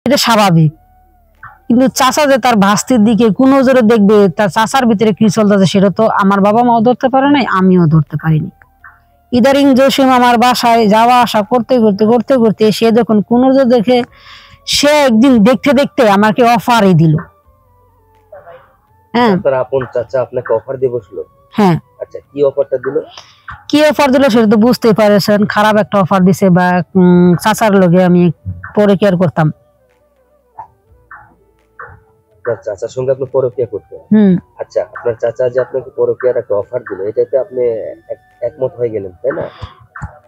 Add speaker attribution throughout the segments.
Speaker 1: এটা স্বাভাবিক। কিন্তু চাচা যে তার ভাস্তির দিকে কোন নজরে দেখবে, তার চাচার ভিতরে কি চলতেছে সেটা তো আমার বাবা মাও ধরতে পারে নাই, আমিও ধরতে পারিনি। ইদারিং জসিম আমার বাসায় যাওয়া আসা করতে করতে করতে করতে সে যখন কোন নজর দেখে, সে একদিন দেখতে দেখতে আমাকে অফারই দিল। হ্যাঁ,
Speaker 2: আপনার আপন চাচা আপনাকে অফার দিয়ে বসলো?
Speaker 1: হ্যাঁ।
Speaker 2: আচ্ছা, কি অফারটা দিল?
Speaker 1: কি অফার দিল সেটা তো বুঝতেই পারছেন, খারাপ একটা অফার দিছে। বা চাচার লগে আমি পরে কেয়ার করতাম।
Speaker 2: আপনার চাচার সঙ্গে আপনি পরকীয়া করতেন? আচ্ছা, আপনার চাচা যে আপনাকে পরকীয়ার একটা অফার দিল, এটাতে আপনি একমত হয়ে গেলেন, তাই না?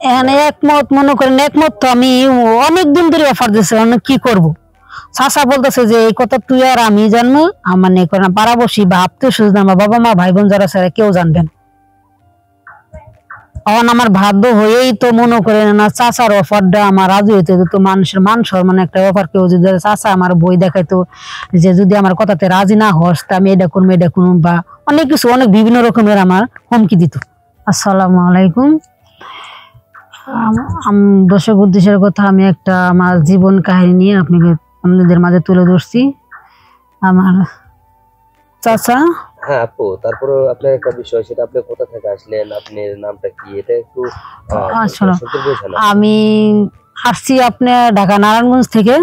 Speaker 1: এখানে একমত মনে করেন, একমত তো আমি অনেকদিন ধরে অফার দিছে, কি করব। চাচা বলতেছে যে এই কথা তুই আর আমি জানবো, মানে পাড়াবসী বা আত্মীয় স্বজন, আমার বাবা মা ভাই বোন যারা ছাড়া কেউ জানবেন। এখন আমার বাধ্য হয়েই তো মনে করেন না চাচার অফারটা আমার রাজি হইতে তো, মানুষের মান সম্মান একটা অফার। কেউ যদি চাচা আমার বই দেখাইতো যে যদি আমার কথাতে রাজি না হস তা আমি এটা করবো এটা করবো, বা অনেক কিছু, অনেক বিভিন্ন রকমের আমার হুমকি দিত। আসসালামু আলাইকুম। দর্শক উদ্দেশ্যের কথা আমি একটা আমার জীবন কাহিনী নিয়ে আপনাদের মাঝে তুলে ধরছি। আমার চাচা।
Speaker 2: হ্যাঁ আপু, তারপরে আপনার একটা বিষয়, সেটা আপনি কোথা থেকে আসলেন, আপনার নামটা কি, এটা একটু
Speaker 1: আমি আসছি আপনার ঢাকা নারায়ণগঞ্জ থেকে।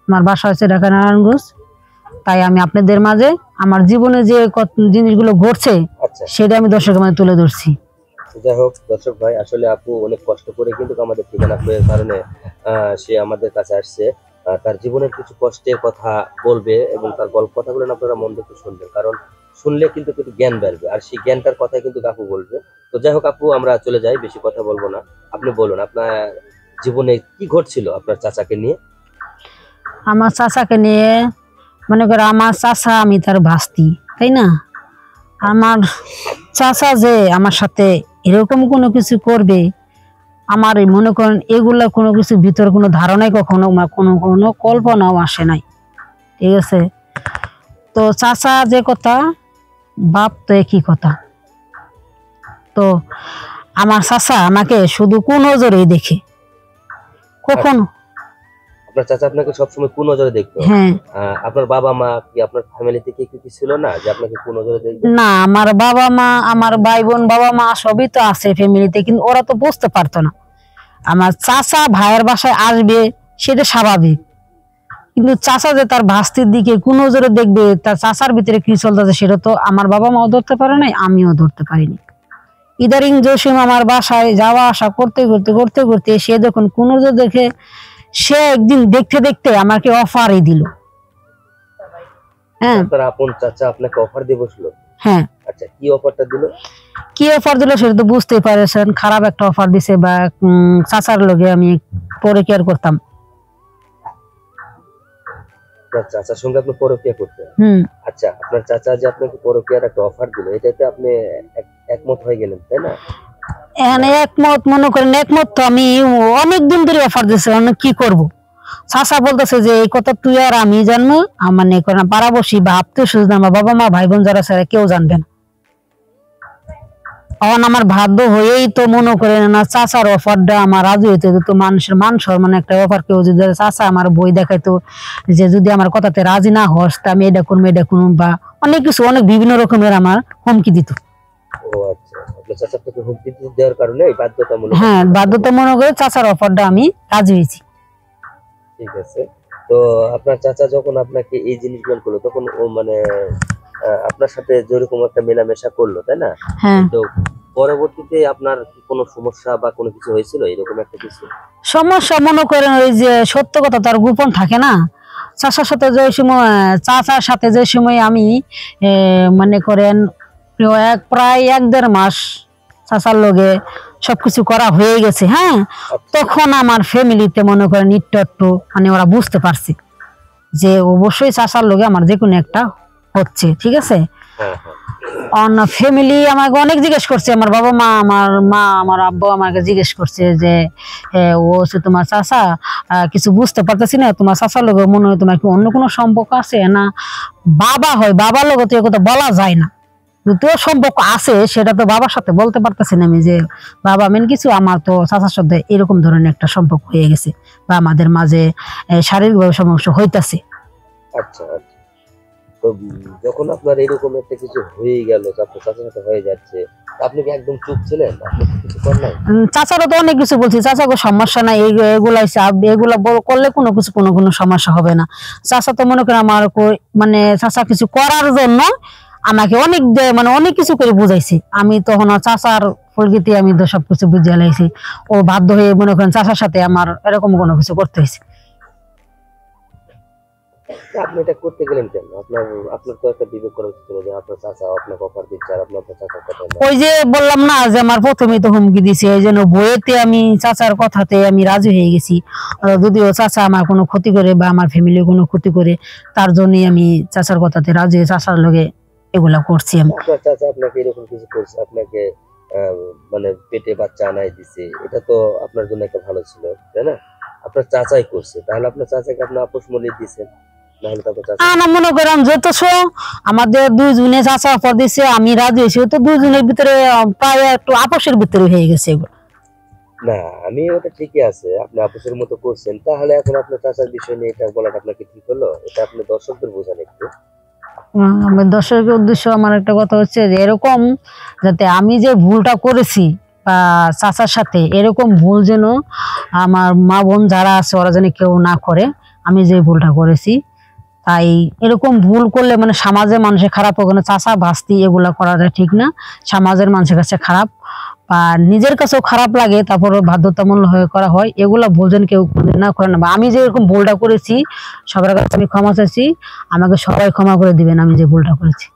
Speaker 1: আমার বাসা হচ্ছে ঢাকা নারায়ণগঞ্জ। তাই আমি আপনাদের মাঝে আমার জীবনে যে জিনিসগুলো ঘটছে সেটা আমি দর্শকের মাঝে তুলে ধরছি।
Speaker 2: যাই হোক দর্শক ভাই, আসলে আপু অনেক কষ্ট করে কিন্তু আমাদের ঠিকানা পেয়ে কারণে সে আমাদের কাছে আসছে। তার জীবনের কিছু কষ্টের কথা বলবে এবং তার গল্প কথাগুলো আপনারা মন থেকে শুনবেন, কারণ শুনলে কিন্তু একটু জ্ঞান বাড়বে, আর সেই জ্ঞানটার কথাই কিন্তু আপু বলবে। তো যাই হোক আপু, আমরা চলে যাই, বেশি কথা বলবো না। আপনি বলুন আপনার জীবনে কি ঘটছিল আপনার চাচাকে নিয়ে।
Speaker 1: আমার চাচাকে নিয়ে মনে করো, আমার চাচা আমি তার ভাস্তি, তাই না? আমার চাচা যে আমার সাথে এরকম কোনো কিছু করবে, আমার মনে করেন এগুলা কোনো কিছু ভিতর কোনো ধারণাই কখনো কোনো কোনো কল্পনাও আসে নাই, ঠিক আছে? তো চাচা যে কথা, বাপ তো একই কথা। তো আমার চাচা আমাকে শুধু কোন নজরেই দেখে, কখনো।
Speaker 2: আপনার চাচা আপনাকে সবসময় কোন নজরে দেখতো?
Speaker 1: হ্যাঁ।
Speaker 2: আপনার বাবা মা কি, আপনার ফ্যামিলিতে কি কিছু ছিল না যে আপনাকে কোন নজরে দেখতো?
Speaker 1: না, আমার বাবা মা, আমার ভাই বোন, বাবা মা সবই তো আছে ফ্যামিলিতে, কিন্তু ওরা তো বুঝতে পারতো না আমার চাচা ভাইয়ের বাসায় আসবে, সেটা স্বাভাবিক। কিন্তু চাচা যে তার ভাস্তির দিকে কোন নজরে দেখবে, তার চাচার ভিতরে কি চলতেছে সেটা তো আমার বাবা মাও ধরতে পারে নাই, আমিও ধরতে পারিনি। ইদারিং জসিম আমার বাসায় যাওয়া আসা করতে করতে করতে করতে সে যখন কোন নজর দেখে, সে একদিন দেখতে দেখতে আমাকে অফারই দিল।
Speaker 2: হ্যাঁ, আপনার আপন চাচা আপনাকে অফার দিয়ে বসলো?
Speaker 1: হ্যাঁ।
Speaker 2: আচ্ছা, কি অফারটা দিল?
Speaker 1: কি অফার দিল সেটা তো বুঝতেই পারছেন, খারাপ একটা অফার দিছে। বা চাচার লগে আমি পরে কেয়ার করতাম।
Speaker 2: আপনার চাচার সঙ্গে আপনি পরকীয়া করতেন? আচ্ছা, আপনার চাচা যে আপনাকে পরকীয়ার একটা অফার দিল, এটাতে আপনি একমত হয়ে গেলেন, তাই না?
Speaker 1: এখানে একমত মনে করেন, একমত তো আমি অনেকদিন ধরে অফার দিছে, কি করব। চাচা বলতেছে যে এই কথা তুই আর আমি জানবো, মানে পাড়াবসী বা আত্মীয় স্বজন, আমার বাবা মা ভাই বোন যারা ছাড়া কেউ জানবে না। এখন আমার বাধ্য হয়েই তো মনে করেন না চাচার অফারটা আমার রাজি হইতে তো, মানুষের মান সম্মান একটা অফার। কেউ যদি চাচা আমার বই দেখাইতো যে যদি আমার কথাতে রাজি না হস তা আমি এটা করবো এটা করবো, বা অনেক কিছু, অনেক বিভিন্ন রকমের আমার হুমকি দিত। হ্যাঁ, বাধ্যতা মনে করে চাচার অফারটা আমি রাজি হয়েছি।
Speaker 2: ঠিক আছে। তো আপনার চাচা যখন আপনাকে এই জিনিসগুলো করলো, তখন ও মানে আপনার সাথে যেরকম একটা মেলামেশা করলো, তাই না?
Speaker 1: হ্যাঁ।
Speaker 2: তো পরবর্তীতে আপনার কি কোনো সমস্যা বা কোনো কিছু হয়েছিল, এরকম একটা কিছু?
Speaker 1: সমস্যা মনে করেন ওই যে সত্য কথা তার গোপন থাকে না। চাচার সাথে যে সময় আমি মনে করেন প্রায় 1-1.5 মাস চাচার লগে সবকিছু করা হয়ে গেছে। হ্যাঁ, তখন আমার ফ্যামিলিতে মনে করেন একটু মানে ওরা বুঝতে পারছে যে অবশ্যই চাচার লগে আমার যে কোনো একটা হচ্ছে, ঠিক আছে? ফ্যামিলি আমাকে অনেক জিজ্ঞেস করছে, আমার বাবা মা, আমার আব্বা আমাকে জিজ্ঞেস করছে যে ও হচ্ছে তোমার চাচা, কিছু বুঝতে পারতেছি না, তোমার চাচার লোক মনে হয় তোমার কি অন্য কোনো সম্পর্ক আছে না বাবা হয়, বাবার লোক তো এ কথা বলা যায় না, যদিও সম্পর্ক আছে সেটা তো বাবার সাথে বলতে পারতেছি না আমি যে বাবা মেন কিছু, আমার তো চাচার সাথে এরকম ধরনের একটা সম্পর্ক হয়ে গেছে বা আমাদের মাঝে শারীরিকভাবে সমস্যা হইতাছে।
Speaker 2: আচ্ছা আচ্ছা। তো যখন আপনার এরকম একটা কিছু হয়ে গেল, আপনার চাচার সাথে হয়ে যাচ্ছে, আপনি কি একদম চুপ ছিলেন? আপনি কি কিছু করেন নাই?
Speaker 1: চাচারও তো অনেক কিছু বলছি, চাচাকে সমস্যা নাই, এগুলা এগুলা করলে কোনো কিছু কোনো সমস্যা হবে না। চাচা তো মনে করেন আমার মানে চাচা কিছু করার জন্য আমাকে অনেক মানে অনেক কিছু করে বুঝাইছি। আমি তখন চাচার প্রকৃতি আমি তো সবকিছু বুঝিয়ে লাইছি। ও বাধ্য হয়ে মনে করেন চাচার সাথে আমার এরকম কোনো কিছু করতে হয়েছে।
Speaker 2: আপনি এটা করতে গেলেন কেন? আপনার আপনার তো একটা বিবেক করা উচিত ছিল যে আপনার চাচা আপনাকে অফার দিচ্ছে আর আপনার চাচার কথা না।
Speaker 1: ওই যে বললাম না যে আমার প্রথমে তো হুমকি দিছে, এই জন্য বইয়েতে আমি চাচার কথাতে আমি রাজি হয়ে গেছি। যদিও চাচা আমার কোনো ক্ষতি করে বা আমার ফ্যামিলি কোনো ক্ষতি করে, তার জন্যই আমি চাচার কথাতে রাজি হয়ে চাচার লগে এগুলা করছি আমি।
Speaker 2: আপনার চাচা আপনাকে এরকম কিছু করছে, আপনাকে মানে পেটে বাচ্চা আনাই দিছে, এটা তো আপনার জন্য একটা ভালো ছিল, তাই না? আপনার চাচাই করছে, তাহলে আপনার চাচাকে আপনি আপোষ মূল্য দিয়েছেন, নাহলে তো আপনার চাচা।
Speaker 1: না মনে করেন যতছ আমাদের দুইজনে চাচা পর দিছে, আমি রাজি হয়েছি, তো দুইজনের ভিতরে প্রায় একটু আপোষের ভিতরে হয়ে গেছে এগুলো।
Speaker 2: না, আমি ওটা ঠিকই আছে, আপনি আপোষের মতো করছেন, তাহলে এখন আপনার চাচার বিষয় নিয়ে এটা বলাটা আপনাকে ঠিক হলো? এটা আপনি দর্শকদের বোঝান একটু।
Speaker 1: আমার দর্শকের উদ্দেশ্য আমার একটা কথা হচ্ছে যে এরকম যাতে আমি যে ভুলটা করেছি বা চাচার সাথে এরকম ভুল যেন আমার মা বোন যারা আছে ওরা যেন কেউ না করে, আমি যে ভুলটা করেছি। তাই এরকম ভুল করলে মানে সমাজের মানুষের খারাপ হবে না, চাচা ভাস্তি এগুলা করাটা ঠিক না, সমাজের মানুষের কাছে খারাপ বা নিজের কাছেও খারাপ লাগে, তারপর বাধ্যতামূলক হয়ে করা হয়, এগুলা ভুল যেন কেউ না করে না। বা আমি যে এরকম ভুলটা করেছি সবার কাছে আমি ক্ষমা চাইছি, আমাকে সবাই ক্ষমা করে দিবেন আমি যে ভুলটা করেছি।